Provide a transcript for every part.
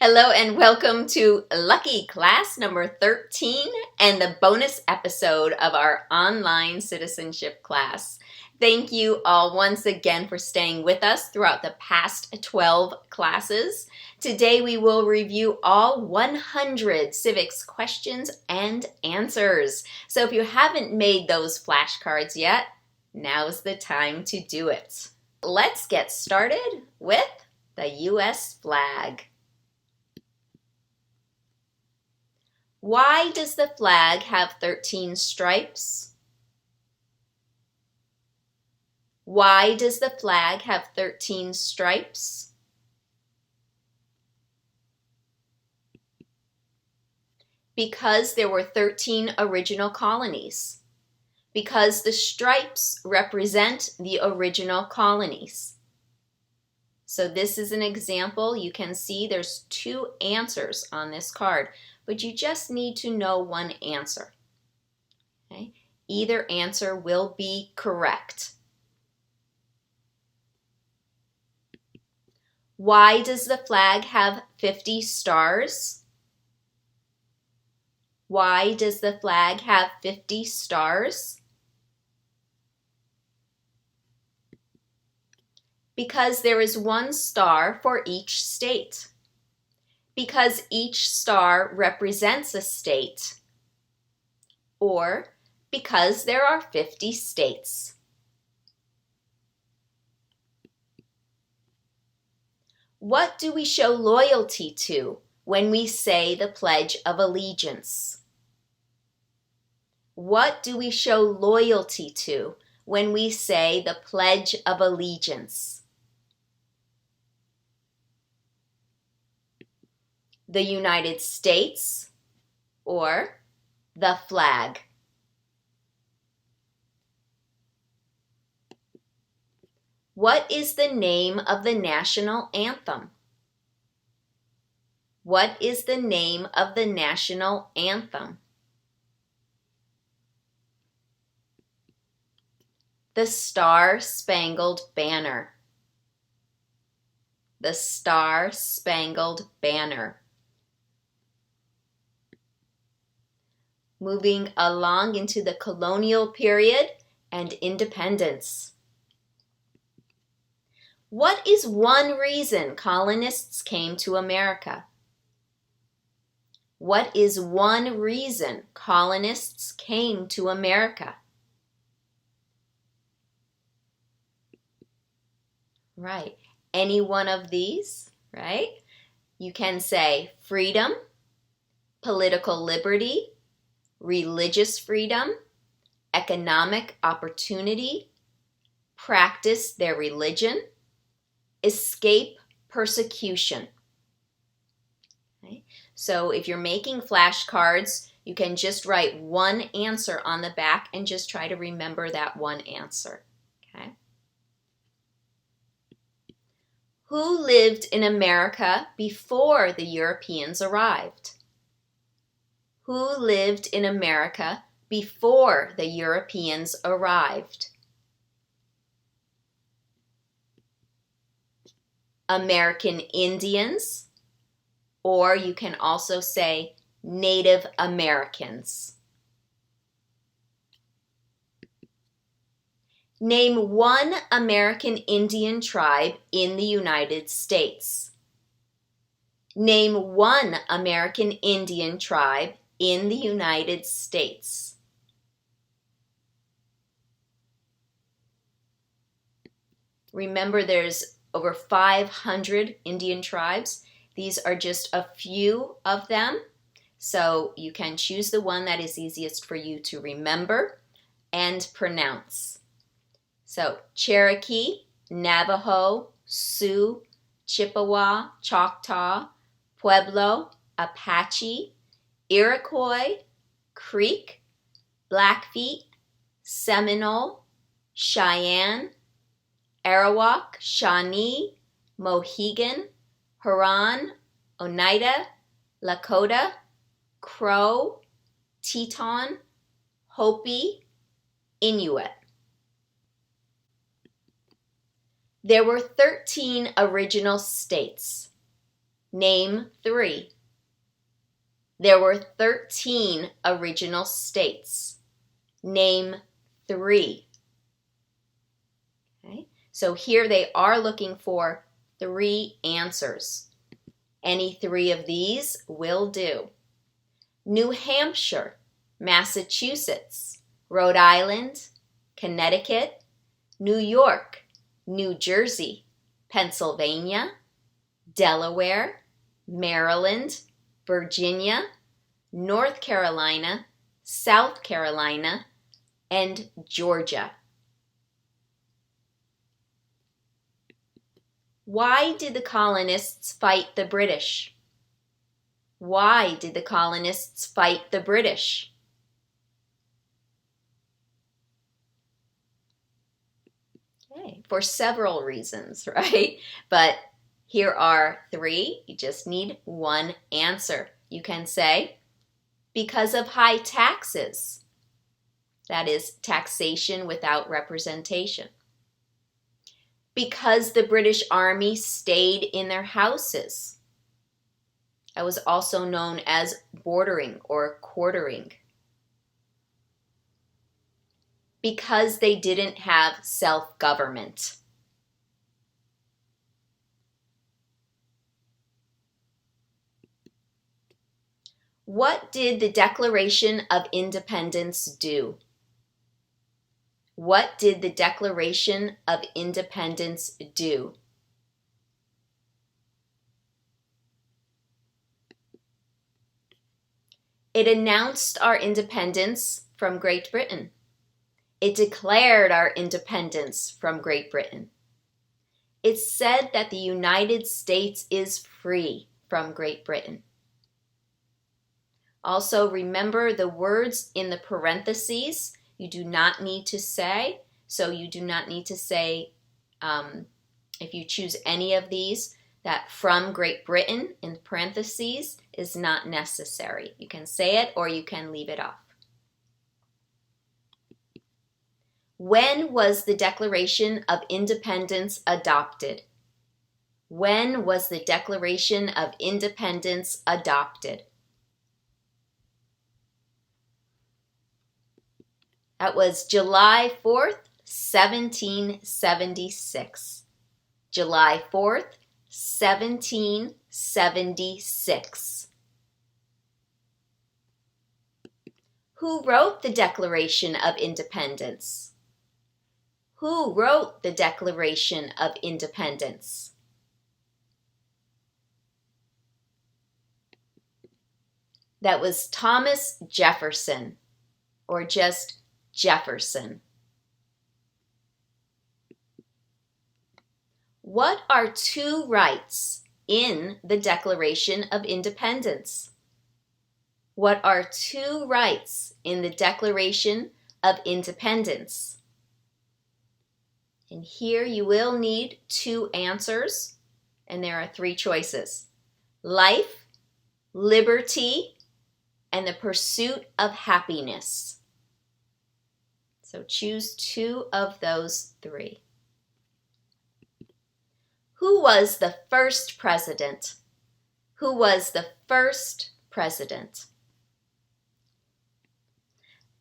Hello and welcome to Lucky Class number 13 and the bonus episode of our online citizenship class. Thank you all once again for staying with us throughout the past 12 classes. Today we will review all 100 civics questions and answers. So if you haven't made those flashcards yet, now's the time to do it. Let's get started with the U.S. flag. Why does the flag have 13 stripes? Why does the flag have 13 stripes? Because there were 13 original colonies. Because the stripes represent the original colonies. So this is an example. You can see there's two answers on this card, but you just need to know one answer. Okay? Either answer will be correct. Why does the flag have 50 stars? Why does the flag have 50 stars? Because there is one star for each state. Because each star represents a state. Or because there are 50 states. What do we show loyalty to when we say the Pledge of Allegiance? What do we show loyalty to when we say the Pledge of Allegiance? The United States or the flag? What is the name of the national anthem? What is the name of the national anthem? The Star-Spangled Banner. The Star-Spangled Banner. Moving along into the colonial period and independence. What is one reason colonists came to America? What is one reason colonists came to America? Right, any one of these, right? You can say freedom, political liberty, religious freedom, economic opportunity, practice their religion, escape persecution. Okay? So if you're making flashcards, you can just write one answer on the back and just try to remember that one answer. Okay? Who lived in America before the Europeans arrived? Who lived in America before the Europeans arrived? American Indians, or you can also say Native Americans. Name one American Indian tribe in the United States. Name one American Indian tribe in the United States. Remember, there's over 500 Indian tribes. These are just a few of them, so you can choose the one that is easiest for you to remember and pronounce. So, Cherokee, Navajo, Sioux, Chippewa, Choctaw, Pueblo, Apache, Iroquois, Creek, Blackfeet, Seminole, Cheyenne, Arawak, Shawnee, Mohegan, Huron, Oneida, Lakota, Crow, Teton, Hopi, Inuit. There were 13 original states. Name 3. There were 13 original states. Name 3. Okay, so here they are looking for 3 answers. Any 3 of these will do. New Hampshire, Massachusetts, Rhode Island, Connecticut, New York, New Jersey, Pennsylvania, Delaware, Maryland, Virginia, North Carolina, South Carolina, and Georgia. Why did the colonists fight the British? Why did the colonists fight the British? Okay, for several reasons, right? But here are 3. You just need one answer. You can say, because of high taxes. That is taxation without representation. Because the British Army stayed in their houses. That was also known as bordering or quartering. Because they didn't have self-government. What did the Declaration of Independence do? What did the Declaration of Independence do? It announced our independence from Great Britain. It declared our independence from Great Britain. It said that the United States is free from Great Britain. Also, remember the words in the parentheses you do not need to say. So you do not need to say, if you choose any of these, that from Great Britain in parentheses is not necessary. You can say it or you can leave it off. When was the Declaration of Independence adopted? When was the Declaration of Independence adopted? That was July 4th, 1776. July 4th, 1776. Who wrote the Declaration of Independence? Who wrote the Declaration of Independence? That was Thomas Jefferson, or just Jefferson. What are 2 rights in the Declaration of Independence? What are 2 rights in the Declaration of Independence? And here you will need 2 answers, and there are 3 choices. Life, liberty, and the pursuit of happiness. So choose 2 of those 3. Who was the first president? Who was the first president?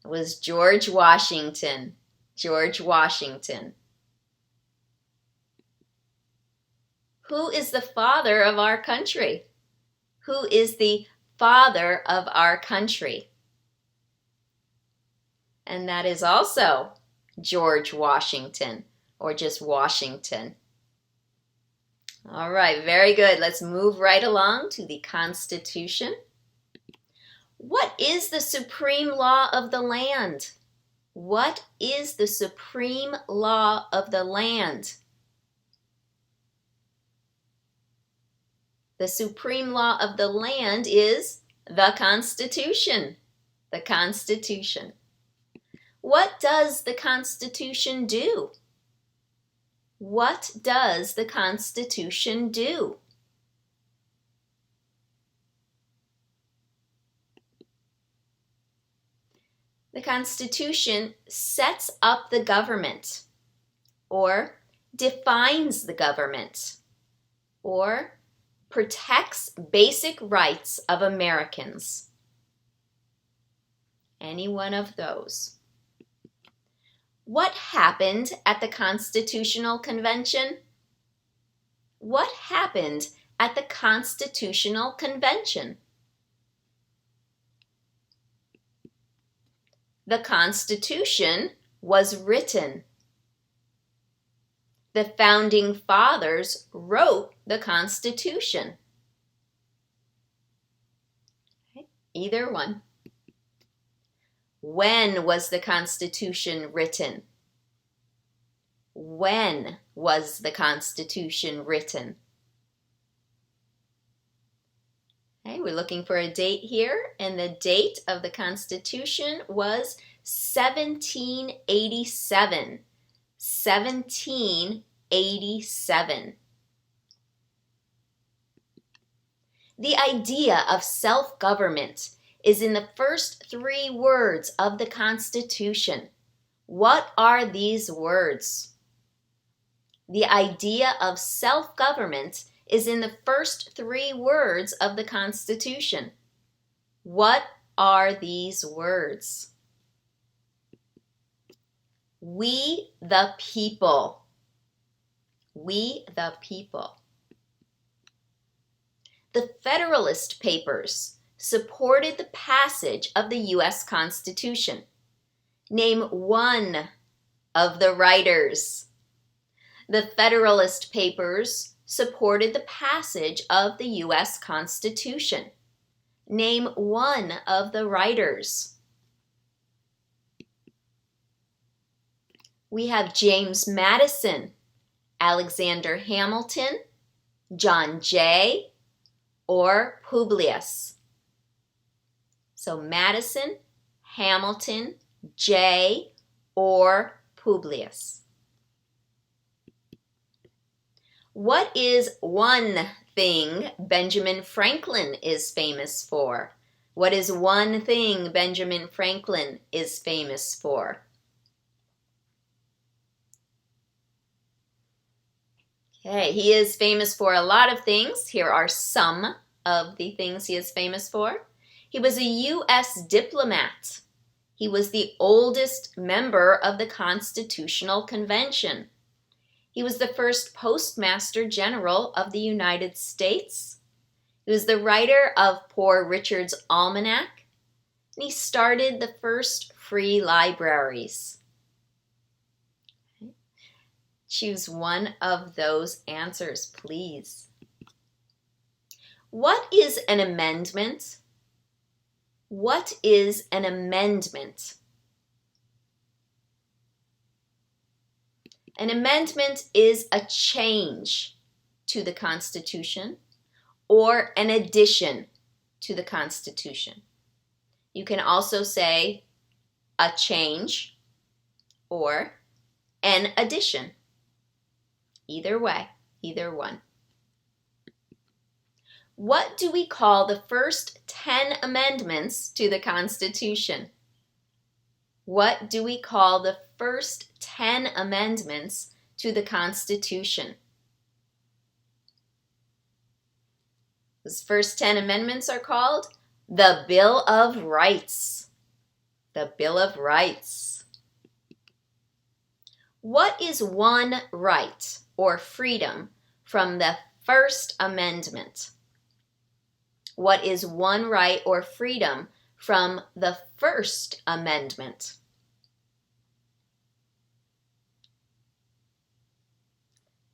It was George Washington. George Washington. Who is the father of our country? Who is the father of our country? And that is also George Washington, or just Washington. All right, very good. Let's move right along to the Constitution. What is the supreme law of the land? What is the supreme law of the land? The supreme law of the land is the Constitution. The Constitution. What does the Constitution do? What does the Constitution do? The Constitution sets up the government, or defines the government, or protects basic rights of Americans? Any one of those. What happened at the Constitutional Convention? What happened at the Constitutional Convention? The Constitution was written. The Founding Fathers wrote the Constitution. Either one. When was the Constitution written? When was the Constitution written? Okay, we're looking for a date here, and the date of the Constitution was 1787. 1787. The idea of self-government is in the first 3 words of the Constitution. What are these words? The idea of self-government is in the first 3 words of the Constitution. What are these words? We the people. We the people. The Federalist Papers supported the passage of the U.S. Constitution. Name one of the writers. The Federalist Papers supported the passage of the U.S. Constitution. Name one of the writers. We have James Madison, Alexander Hamilton, John Jay, or Publius. So Madison, Hamilton, Jay, or Publius. What is one thing Benjamin Franklin is famous for? What is one thing Benjamin Franklin is famous for? Okay, he is famous for a lot of things. Here are some of the things he is famous for. He was a U.S. diplomat. He was the oldest member of the Constitutional Convention. He was the first Postmaster General of the United States. He was the writer of Poor Richard's Almanac. And he started the first free libraries. Choose one of those answers, please. What is an amendment? What is an amendment? An amendment is a change to the Constitution or an addition to the Constitution. You can also say a change or an addition. Either way, either one. What do we call the first 10 amendments to the Constitution? What do we call the first 10 amendments to the Constitution? Those first 10 amendments are called the Bill of Rights. The Bill of Rights. What is one right or freedom from the First Amendment? What is one right or freedom from the First Amendment?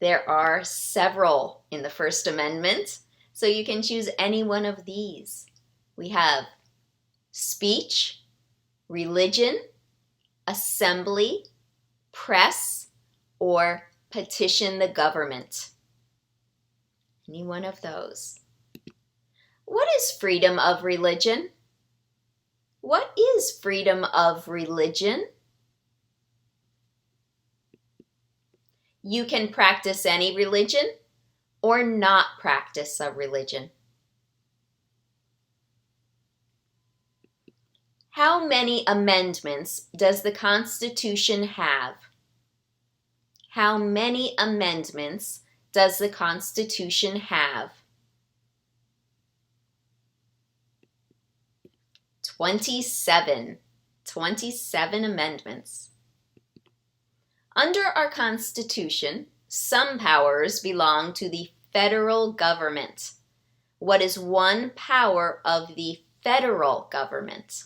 There are several in the First Amendment, so you can choose any one of these. We have speech, religion, assembly, press, or petition the government. Any one of those. What is freedom of religion? What is freedom of religion? You can practice any religion or not practice a religion. How many amendments does the Constitution have? How many amendments does the Constitution have? 27. 27 amendments. Under our Constitution, some powers belong to the federal government. What is one power of the federal government?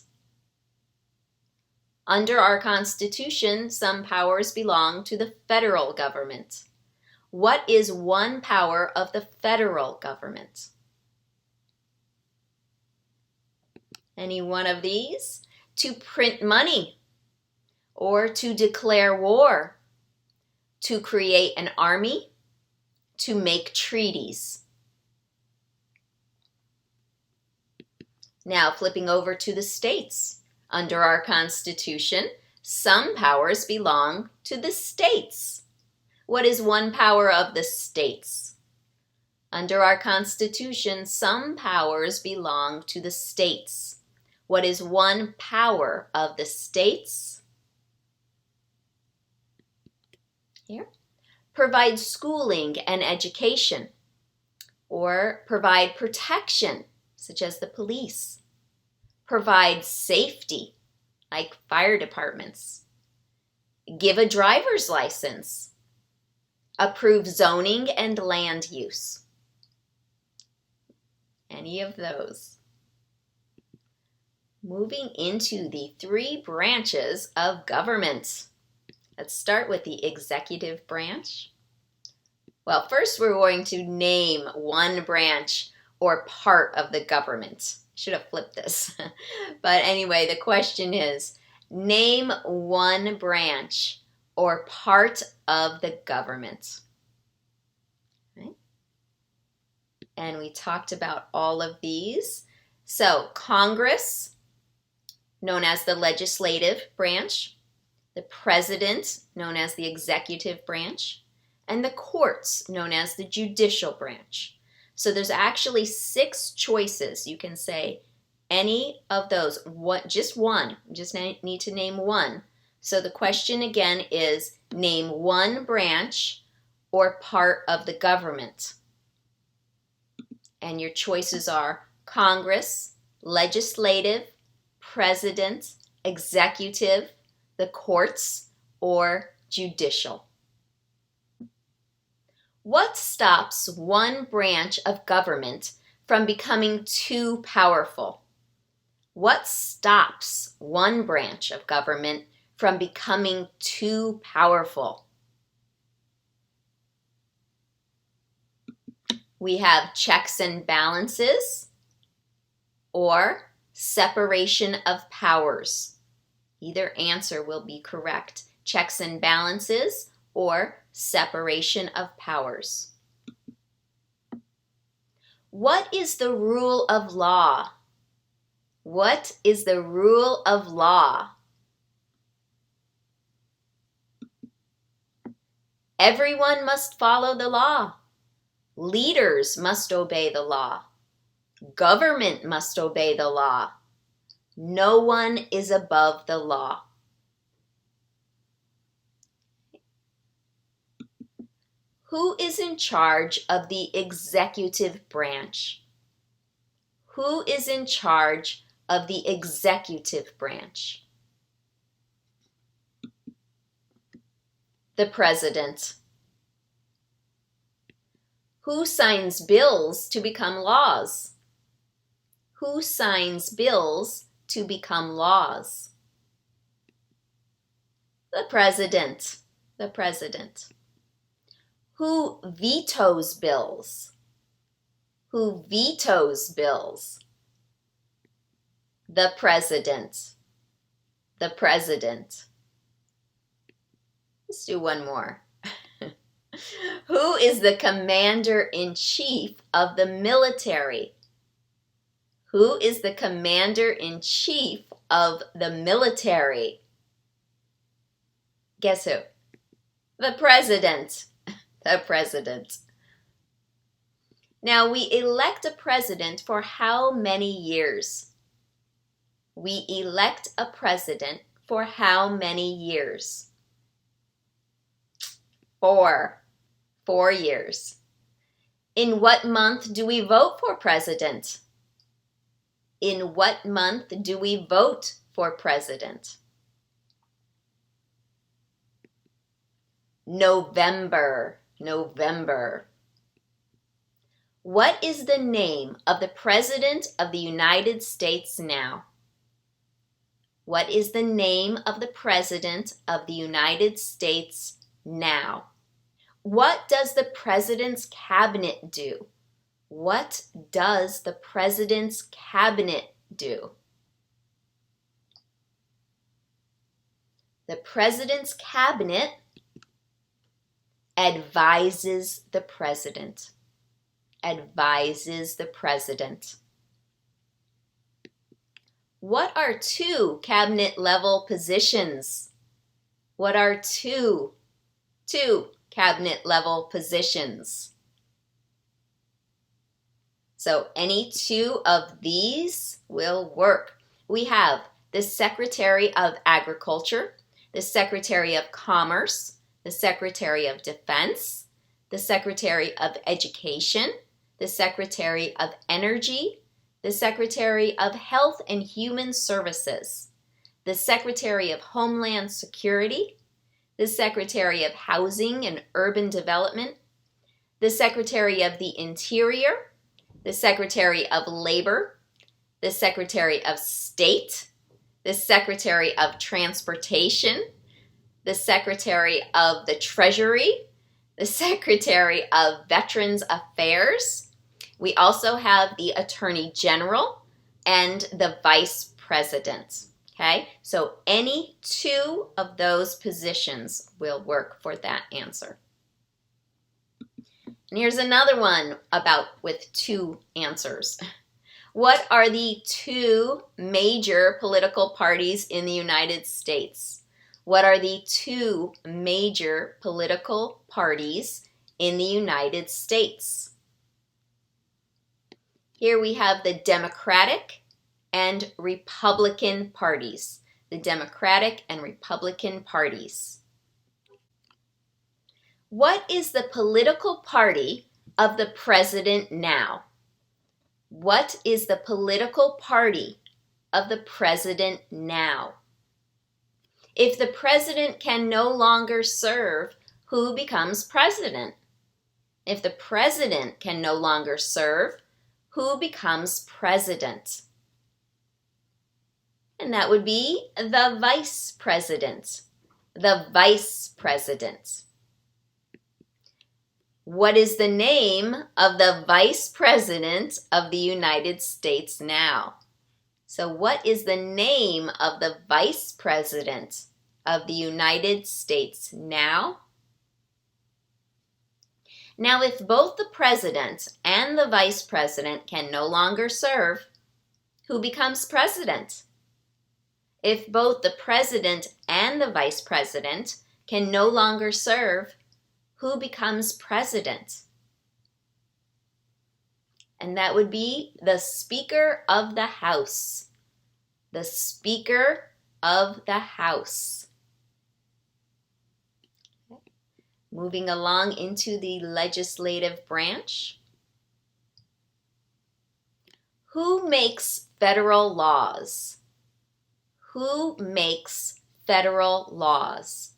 Under our Constitution, some powers belong to the federal government. What is one power of the federal government? Any one of these? To print money, or to declare war, to create an army, to make treaties. Now flipping over to the states. Under our Constitution, some powers belong to the states. What is one power of the states? Under our Constitution, some powers belong to the states. What is one power of the states? Here. Provide schooling and education, or provide protection, such as the police. Provide safety, like fire departments. Give a driver's license. Approve zoning and land use. Any of those. Moving into the three branches of government. Let's start with the executive branch. Well, first we're going to name one branch or part of the government. Should have flipped this. But anyway, the question is, name one branch or part of the government. Right? And we talked about all of these. So, Congress, known as the legislative branch, the president, known as the executive branch, and the courts, known as the judicial branch. So there's actually 6 choices. You can say any of those, just one, just need to name one. So the question again is, name one branch or part of the government. And your choices are Congress, legislative, president, executive, the courts, or judicial. What stops one branch of government from becoming too powerful? What stops one branch of government from becoming too powerful? We have checks and balances, or separation of powers. Either answer will be correct. Checks and balances or separation of powers. What is the rule of law? What is the rule of law? Everyone must follow the law. Leaders must obey the law. Government must obey the law. No one is above the law. Who is in charge of the executive branch? Who is in charge of the executive branch? The president. Who signs bills to become laws? Who signs bills to become laws? The president. The president. Who vetoes bills? Who vetoes bills? The president. The president. Let's do one more. Who is the commander-in-chief of the military? Who is the commander-in-chief of the military? Guess who? The president. The president. Now, we elect a president for how many years? We elect a president for how many years? 4. 4 years. In what month do we vote for president? In what month do we vote for president? November. November. What is the name of the President of the United States now? What is the name of the President of the United States now? What does the President's Cabinet do? What does the President's Cabinet do? The President's Cabinet advises the President. Advises the President. What are two cabinet-level positions? What are two cabinet-level positions? So any two of these will work. We have the Secretary of Agriculture, the Secretary of Commerce, the Secretary of Defense, the Secretary of Education, the Secretary of Energy, the Secretary of Health and Human Services, the Secretary of Homeland Security, the Secretary of Housing and Urban Development, the Secretary of the Interior, the Secretary of Labor, the Secretary of State, the Secretary of Transportation, the Secretary of the Treasury, the Secretary of Veterans Affairs. We also have the Attorney General and the Vice President. Okay, so any two of those positions will work for that answer. And here's another one with two answers. What are the two major political parties in the United States? What are the two major political parties in the United States? Here we have the Democratic and Republican parties. The Democratic and Republican parties. What is the political party of the president now? What is the political party of the president now? If the president can no longer serve, who becomes president? If the president can no longer serve, who becomes president? And that would be the vice president. The vice president. What is the name of the vice president of the United States now? So what is the name of the vice president of the United States now? Now, if both the president and the vice president can no longer serve, who becomes president? If both the president and the vice president can no longer serve, who becomes president? And that would be the Speaker of the House. The Speaker of the House. Moving along into the legislative branch. Who makes federal laws? Who makes federal laws?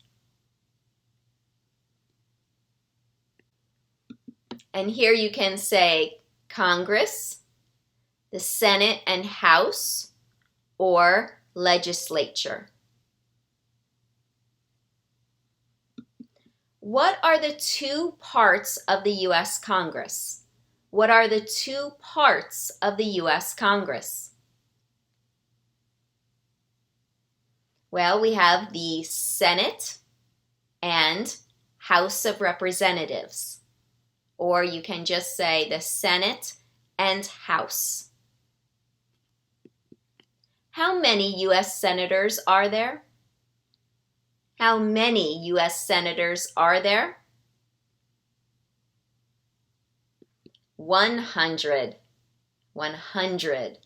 And here you can say Congress, the Senate and House, or legislature. What are the two parts of the U.S. Congress? What are the two parts of the U.S. Congress? Well, we have the Senate and House of Representatives. Or you can just say the Senate and House. How many U.S. senators are there? How many U.S. senators are there? 100. 100.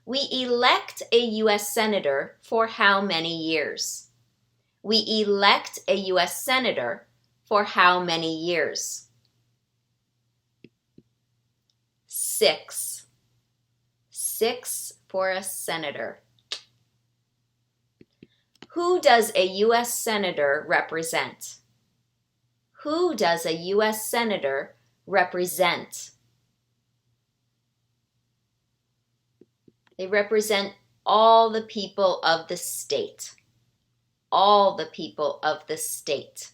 We elect a U.S. senator for how many years? We elect a U.S. senator for how many years? 6. 6 for a senator. Who does a U.S. senator represent? Who does a U.S. senator represent? They represent all the people of the state. All the people of the state.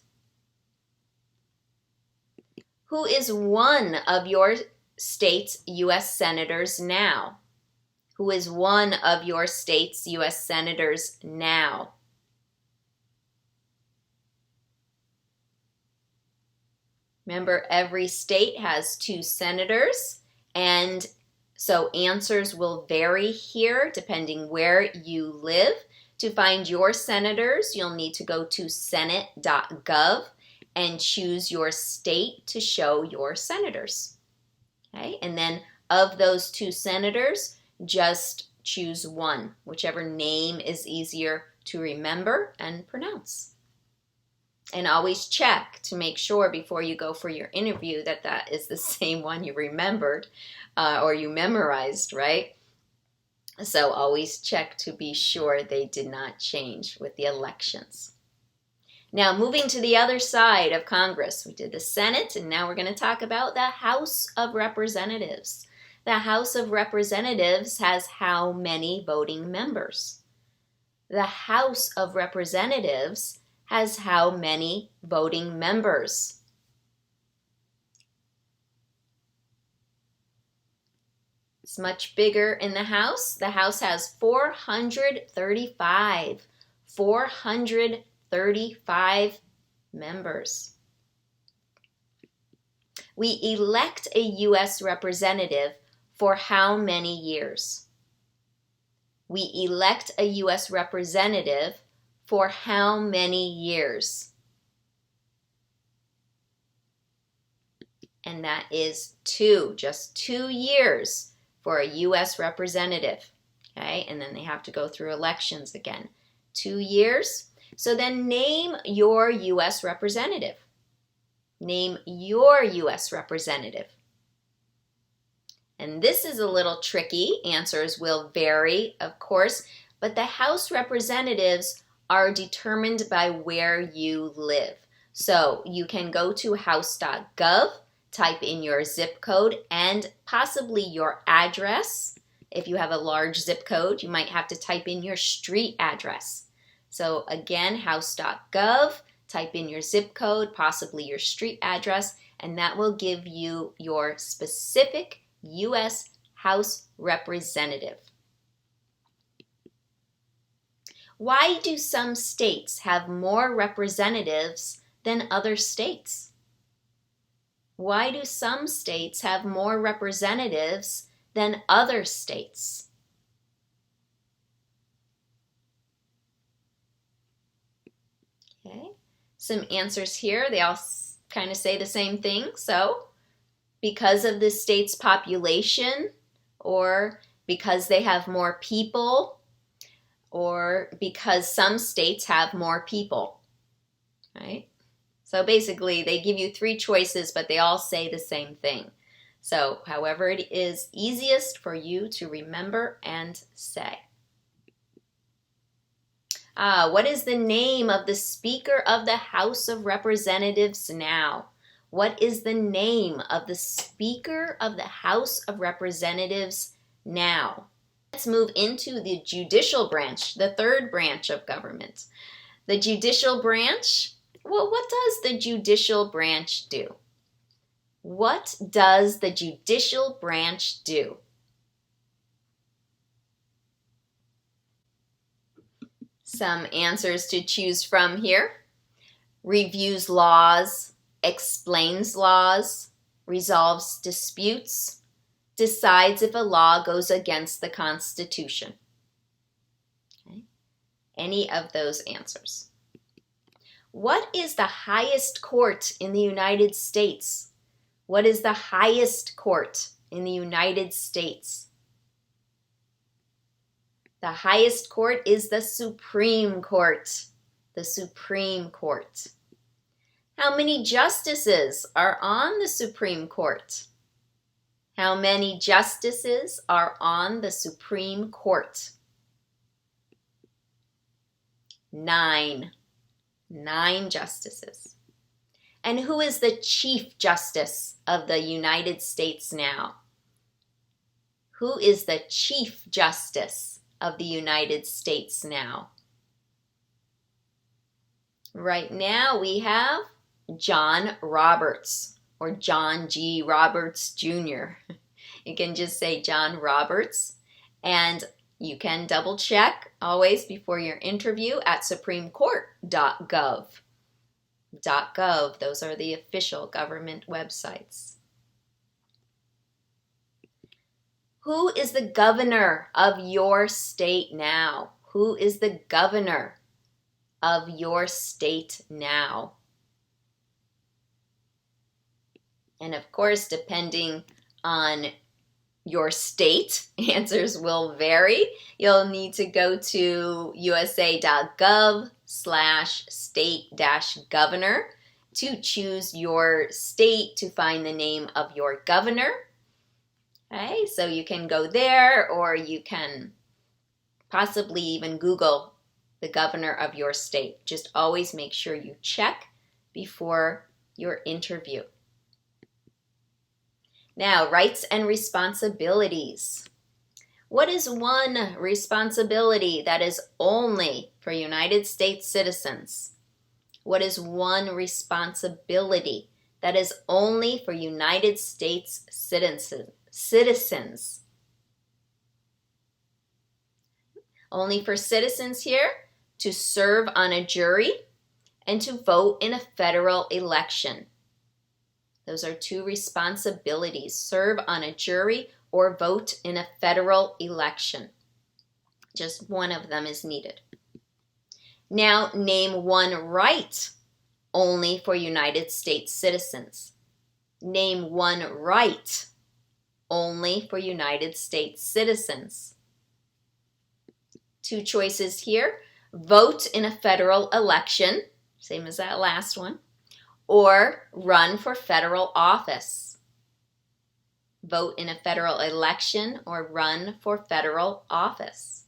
Who is one of your state's U.S. senators now? Who is one of your state's U.S. senators now? Remember, every state has 2 senators, and so answers will vary here depending where you live. To find your senators, you'll need to go to senate.gov and choose your state to show your senators. Okay, and then of those 2 senators, just choose one, whichever name is easier to remember and pronounce. And always check to make sure before you go for your interview that that is the same one you remembered or you memorized, right? So always check to be sure they did not change with the elections. Now moving to the other side of Congress, we did the Senate, and now we're going to talk about the House of Representatives. The House of Representatives has how many voting members? The House of Representatives has how many voting members? It's much bigger in the House. The House has 435. 435 members. We elect a U.S. representative for how many years? We elect a U.S. representative for how many years? And that is 2, just 2 years for a U.S. representative. Okay, and then they have to go through elections again. 2 years. So then name your U.S. representative. Name your U.S. representative. And this is a little tricky. Answers will vary, of course, but the House representatives are determined by where you live. So you can go to house.gov, type in your zip code and possibly your address. If you have a large zip code, you might have to type in your street address. So again, house.gov, type in your zip code, possibly your street address, and that will give you your specific U.S. House representative. Why do some states have more representatives than other states? Why do some states have more representatives than other states? Okay, some answers here. They all kind of say the same thing. So, because of the state's population, or because they have more people, or because some states have more people, right? So basically, they give you 3 choices, but they all say the same thing. So however it is easiest for you to remember and say. What is the name of the Speaker of the House of Representatives now? What is the name of the Speaker of the House of Representatives now? Let's move into the judicial branch, the 3rd branch of government. The judicial branch, well, what does the judicial branch do? What does the judicial branch do? Some answers to choose from here. Reviews laws, explains laws, resolves disputes, decides if a law goes against the Constitution. Okay. Any of those answers. What is the highest court in the United States? What is the highest court in the United States? The highest court is the Supreme Court. The Supreme Court. How many justices are on the Supreme Court? How many justices are on the Supreme Court? 9. 9 justices. And who is the Chief Justice of the United States now? Who is the Chief Justice of the United States now? Right now we have John Roberts, or John G. Roberts Jr. You can just say John Roberts, and you can double check always before your interview at supremecourt.gov. .gov, those are the official government websites. Who is the governor of your state now? Who is the governor of your state now? And of course, depending on your state, answers will vary. You'll need to go to usa.gov/state-governor to choose your state to find the name of your governor. Okay, so you can go there, or you can possibly even Google the governor of your state. Just always make sure you check before your interview. Now, rights and responsibilities. What is one responsibility that is only for United States citizens? What is one responsibility that is only for United States citizens? Only for citizens here: to serve on a jury and to vote in a federal election. Those are 2 responsibilities: serve on a jury or vote in a federal election. Just one of them is needed. Now, name one right only for United States citizens. Name one right only for United States citizens. 2 choices here: vote in a federal election, same as that last one, or run for federal office. Vote in a federal election or run for federal office.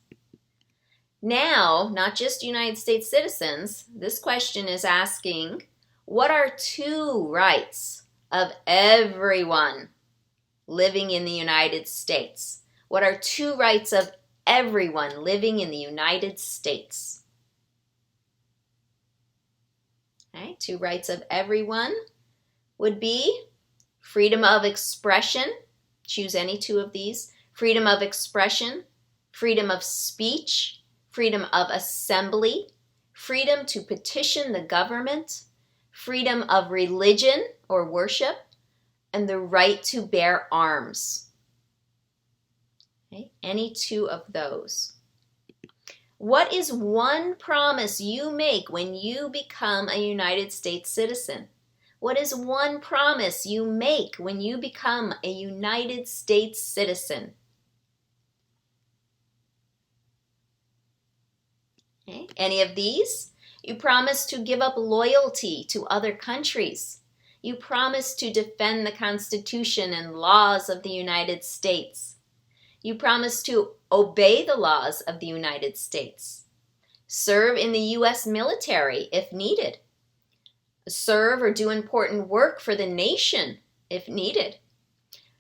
Now, not just United States citizens, this question is asking, what are 2 rights of everyone living in the United States? What are 2 rights of everyone living in the United States? Okay, 2 rights of everyone would be freedom of expression. Choose any 2 of these. Freedom of expression, freedom of speech, freedom of assembly, freedom to petition the government, freedom of religion or worship, and the right to bear arms. Okay, any 2 of those. What is one promise you make when you become a United States citizen? What is one promise you make when you become a United States citizen? Okay. Any of these? You promise to give up loyalty to other countries. You promise to defend the Constitution and laws of the United States. You promise to obey the laws of the United States. Serve in the U.S. military if needed. Serve or do important work for the nation if needed.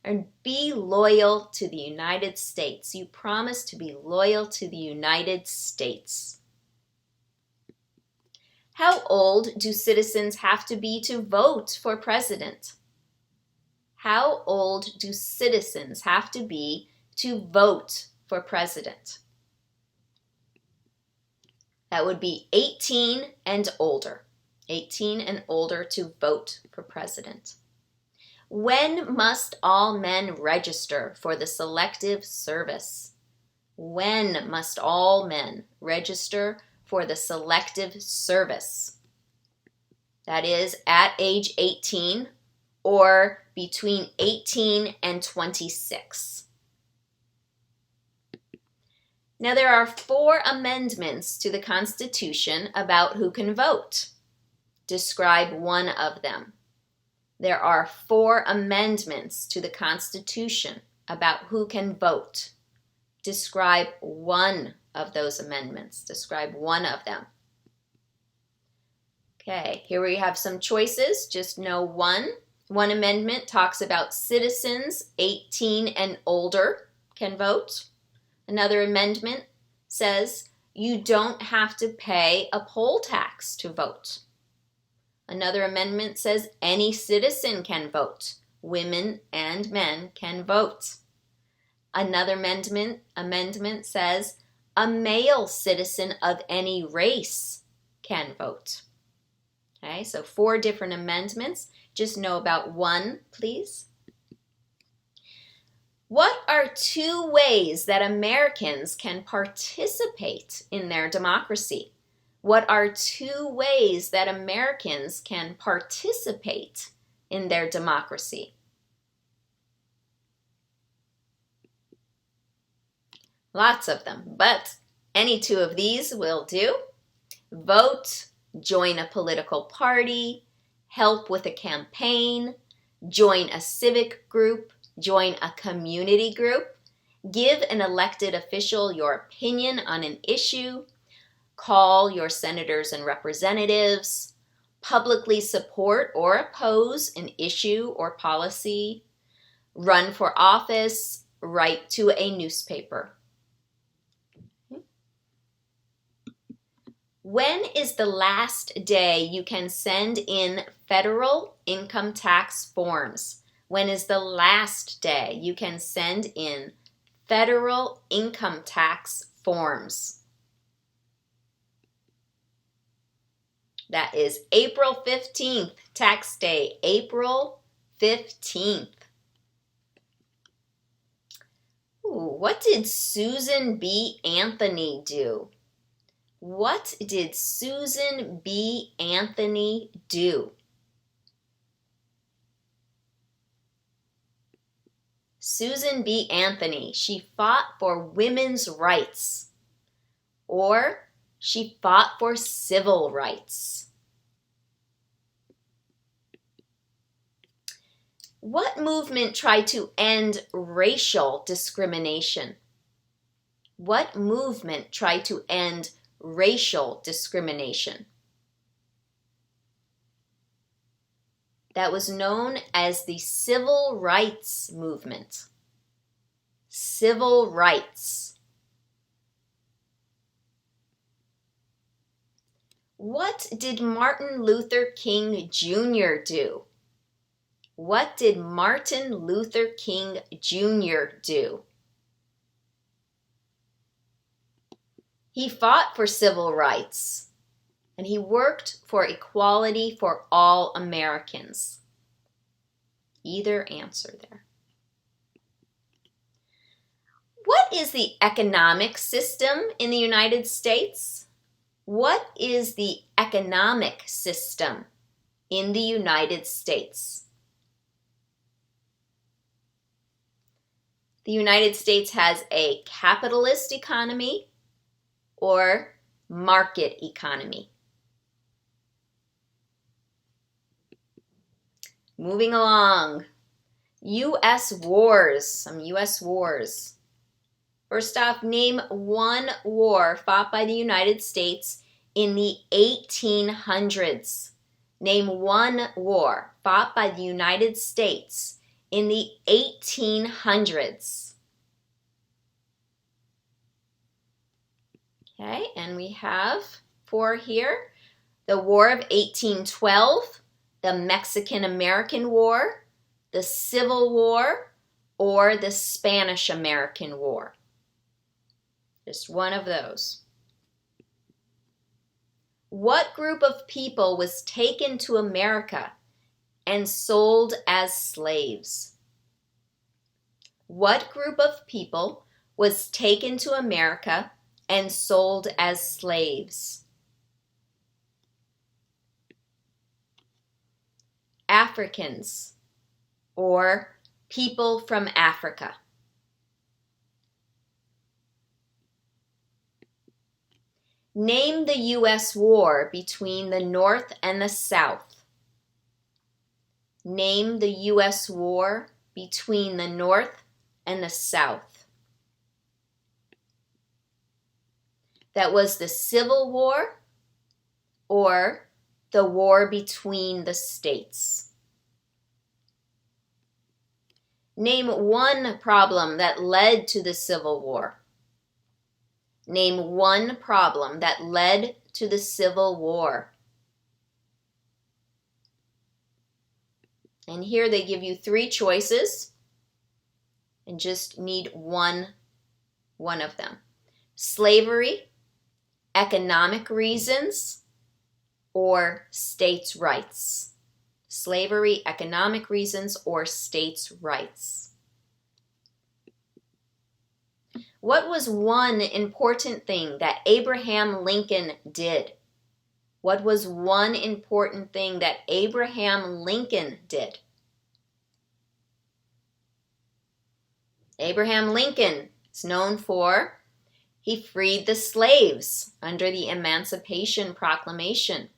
And be loyal to the United States. You promise to be loyal to the United States. How old do citizens have to be to vote for president? How old do citizens have to be to vote for president? That would be 18 and older. 18 and older to vote for president. When must all men register for the Selective Service? When must all men register for the Selective Service? That is at age 18 or between 18 and 26. Now, there are 4 amendments to the Constitution about who can vote. Describe one of them. There are 4 amendments to the Constitution about who can vote. Describe one of those amendments. Describe one of them. Okay, here we have some choices. Just know one. One amendment talks about citizens 18 and older can vote. Another amendment says you don't have to pay a poll tax to vote. Another amendment says any citizen can vote. Women and men can vote. Another amendment says a male citizen of any race can vote. Okay, so 4 different amendments. Just know about one, please. What are 2 ways that Americans can participate in their democracy? What are 2 ways that Americans can participate in their democracy? Lots of them, but any 2 of these will do. Vote, join a political party, help with a campaign, join a civic group, join a community group, give an elected official your opinion on an issue, call your senators and representatives, publicly support or oppose an issue or policy, run for office, write to a newspaper. When is the last day you can send in federal income tax forms? When is the last day you can send in federal income tax forms? That is April 15th, tax day, April 15th. Ooh, what did Susan B. Anthony do? What did Susan B. Anthony do? Susan B. Anthony, she fought for women's rights, or she fought for civil rights. What movement tried to end racial discrimination? What movement tried to end racial discrimination? That was known as the Civil Rights Movement. Civil rights. What did Martin Luther King Jr. do? What did Martin Luther King Jr. do? He fought for civil rights, and he worked for equality for all Americans. Either answer there. What is the economic system in the United States? What is the economic system in the United States? The United States has a capitalist economy or market economy. Moving along. U.S. wars, some U.S. wars. First off, name one war fought by the United States in the 1800s. Name one war fought by the United States in the 1800s. Okay, and we have 4 here. The War of 1812, the Mexican-American War, the Civil War, or the Spanish-American War. Just one of those. What group of people was taken to America and sold as slaves? What group of people was taken to America and sold as slaves? Africans, or people from Africa. Name the U.S. war between the North and the South. Name the U.S. war between the North and the South. That was the Civil War or the war between the states. Name one problem that led to the Civil War. Name one problem that led to the Civil War. And here they give you 3 choices and just need one of them. Slavery, economic reasons, or states' rights. Slavery, economic reasons, or states' rights. What was one important thing that Abraham Lincoln did? What was one important thing that Abraham Lincoln did? Abraham Lincoln is known for, he freed the slaves under the Emancipation Proclamation.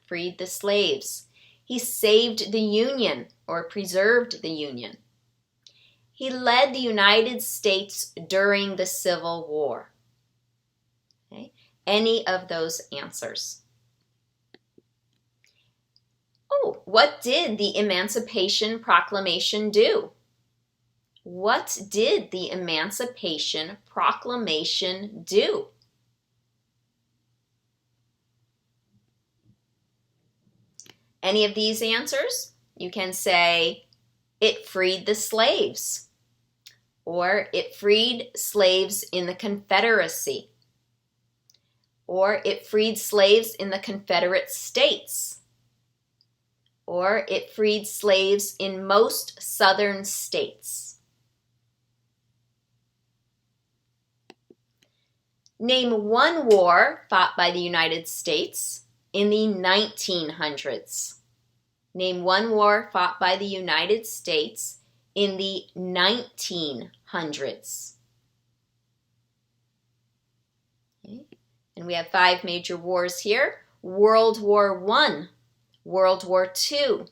Freed the slaves. He saved the Union or preserved the Union. He led the United States during the Civil War. Okay? Any of those answers. Oh, what did the Emancipation Proclamation do? What did the Emancipation Proclamation do? Any of these answers? You can say, it freed the slaves, or it freed slaves in the Confederacy, or it freed slaves in the Confederate States, or it freed slaves in most southern states. Name one war fought by the United States in the 1900s. Name one war fought by the United States in the 1900s. Okay. And we have 5 major wars here. World War I, World War II,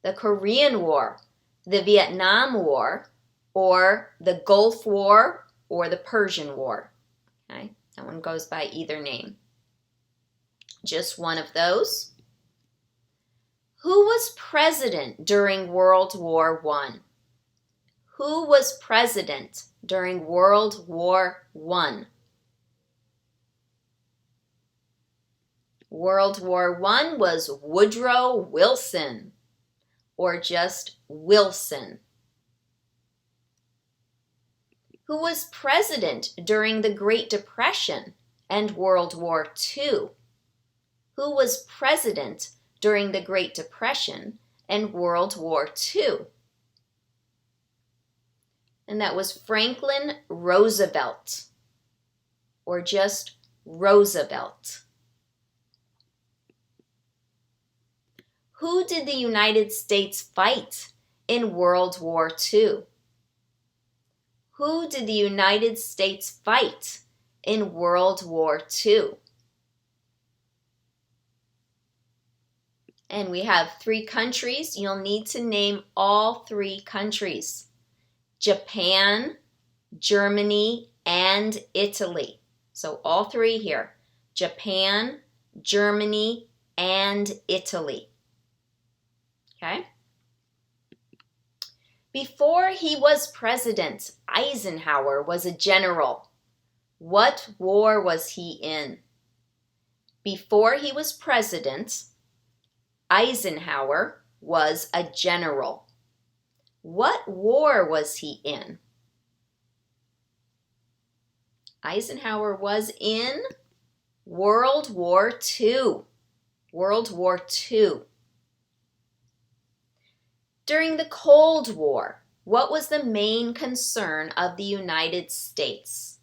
the Korean War, the Vietnam War, or the Gulf War, or the Persian War. Okay. That one goes by either name. Just one of those. Who was president during World War I? Who was president during World War I? World War I was Woodrow Wilson, or just Wilson. Who was president during the Great Depression and World War II? Who was president during the Great Depression and World War II? And that was Franklin Roosevelt, or just Roosevelt. Who did the United States fight in World War II? Who did the United States fight in World War II? And we have 3 countries. You'll need to name all 3 countries. Japan, Germany, and Italy. So all 3 here. Japan, Germany, and Italy. Okay? Before he was president, Eisenhower was a general. What war was he in? Before he was president, Eisenhower was a general. What war was he in? Eisenhower was in World War II. World War II. During the Cold War, what was the main concern of the United States?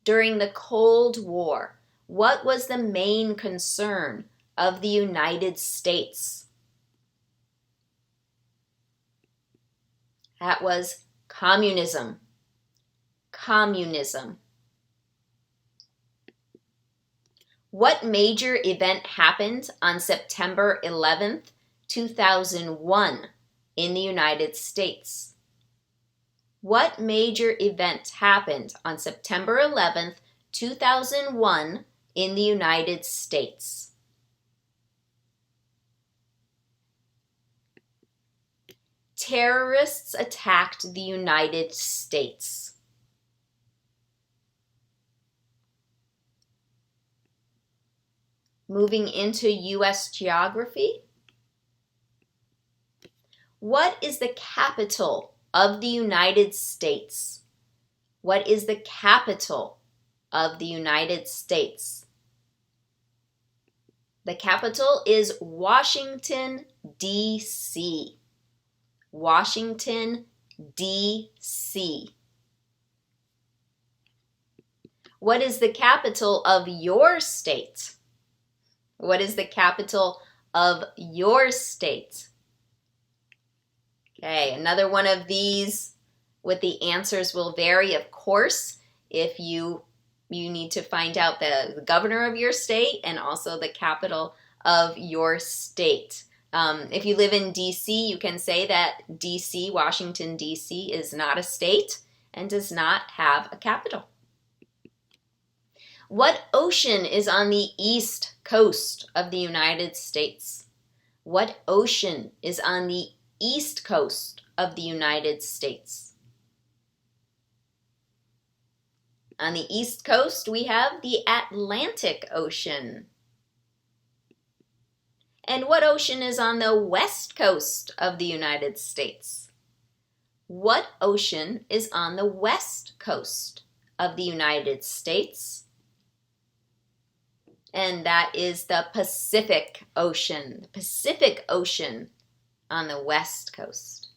During the Cold War, what was the main concern of the United States? That was communism. Communism. What major event happened on September 11th, 2001 in the United States? What major event happened on September 11th, 2001 in the United States? Terrorists attacked the United States. Moving into U.S. geography. What is the capital of the United States? What is the capital of the United States? The capital is Washington, D.C. Washington, D.C. What is the capital of your state? What is the capital of your state? Okay, another one of these with the answers will vary, of course, if you need to find out the governor of your state and also the capital of your state. If you live in D.C., you can say that D.C., Washington, D.C. is not a state and does not have a capital. What ocean is on the east coast of the United States? What ocean is on the east coast of the United States? On the east coast, we have the Atlantic Ocean. And what ocean is on the west coast of the United States? What ocean is on the west coast of the United States? And that is the Pacific Ocean. The Pacific Ocean on the west coast.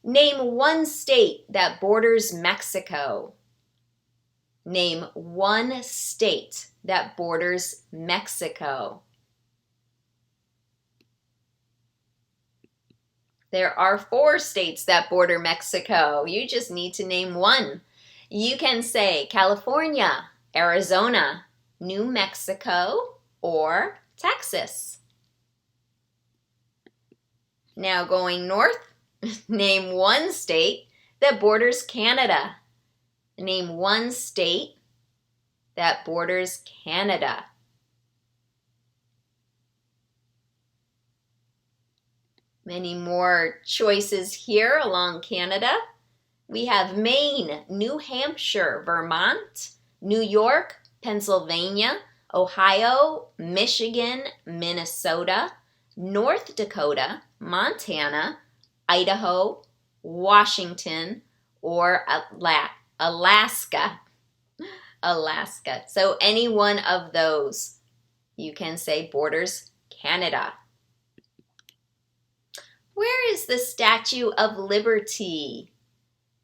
Name one state that borders Mexico. Name one state that borders Mexico. There are 4 states that border Mexico. You just need to name one. You can say California, Arizona, New Mexico, or Texas. Now going north, name one state that borders Canada. Name one state that borders Canada. Many more choices here along Canada. We have Maine, New Hampshire, Vermont, New York, Pennsylvania, Ohio, Michigan, Minnesota, North Dakota, Montana, Idaho, Washington, or Alaska. Alaska. So any one of those, you can say borders Canada. Where is the Statue of Liberty?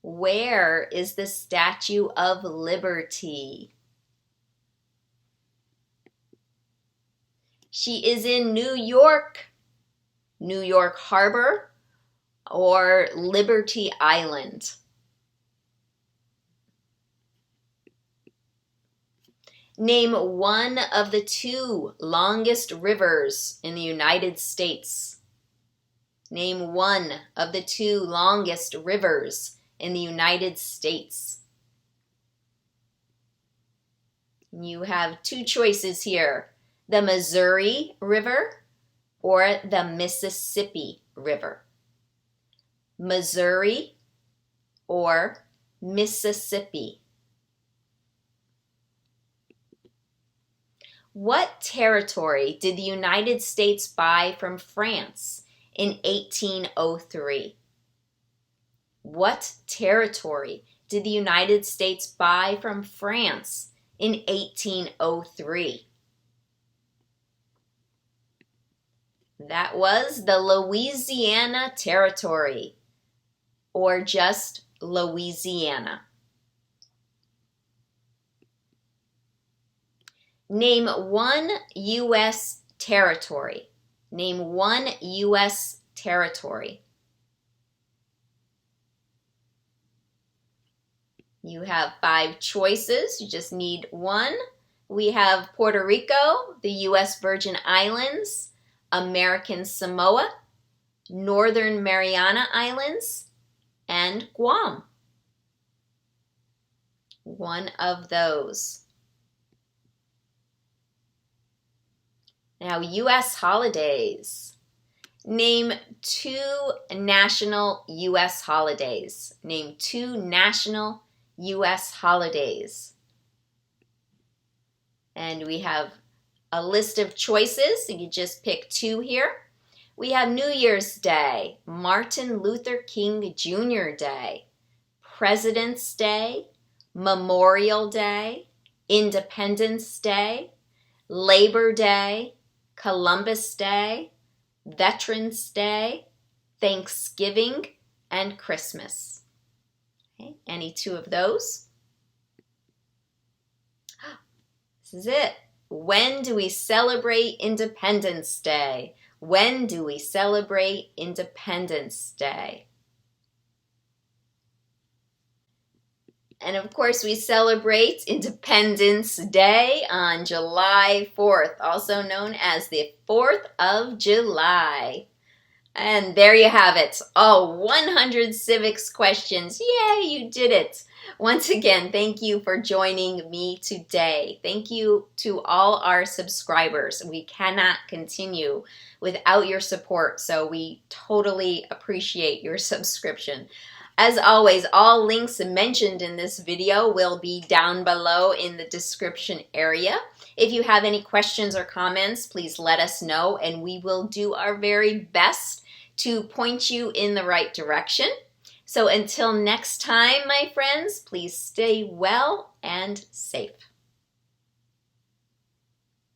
Where is the Statue of Liberty? She is in New York, New York Harbor, or Liberty Island. Name one of the 2 longest rivers in the United States. Name one of the 2 longest rivers in the United States. You have 2 choices here. The Missouri River or the Mississippi River. Missouri or Mississippi. What territory did the United States buy from France in 1803? What territory did the United States buy from France in 1803? That was the Louisiana Territory, or just Louisiana. Name one U.S. territory. Name one U.S. territory. You have 5 choices. You just need one. We have Puerto Rico, the U.S. Virgin Islands, American Samoa, Northern Mariana Islands, and Guam. One of those. Now, U.S. holidays. Name 2 national U.S. holidays. Name 2 national U.S. holidays. And we have a list of choices. You just pick 2 here. We have New Year's Day, Martin Luther King Jr. Day, President's Day, Memorial Day, Independence Day, Labor Day, Columbus Day, Veterans Day, Thanksgiving, and Christmas. Okay, any 2 of those? This is it. When do we celebrate Independence Day? When do we celebrate Independence Day? And of course, we celebrate Independence Day on July 4th, also known as the 4th of July. And there you have it, all 100 civics questions. Yay, you did it. Once again, thank you for joining me today. Thank you to all our subscribers. We cannot continue without your support, so we totally appreciate your subscription. As always, all links mentioned in this video will be down below in the description area. If you have any questions or comments, please let us know, and we will do our very best to point you in the right direction. So until next time, my friends, please stay well and safe.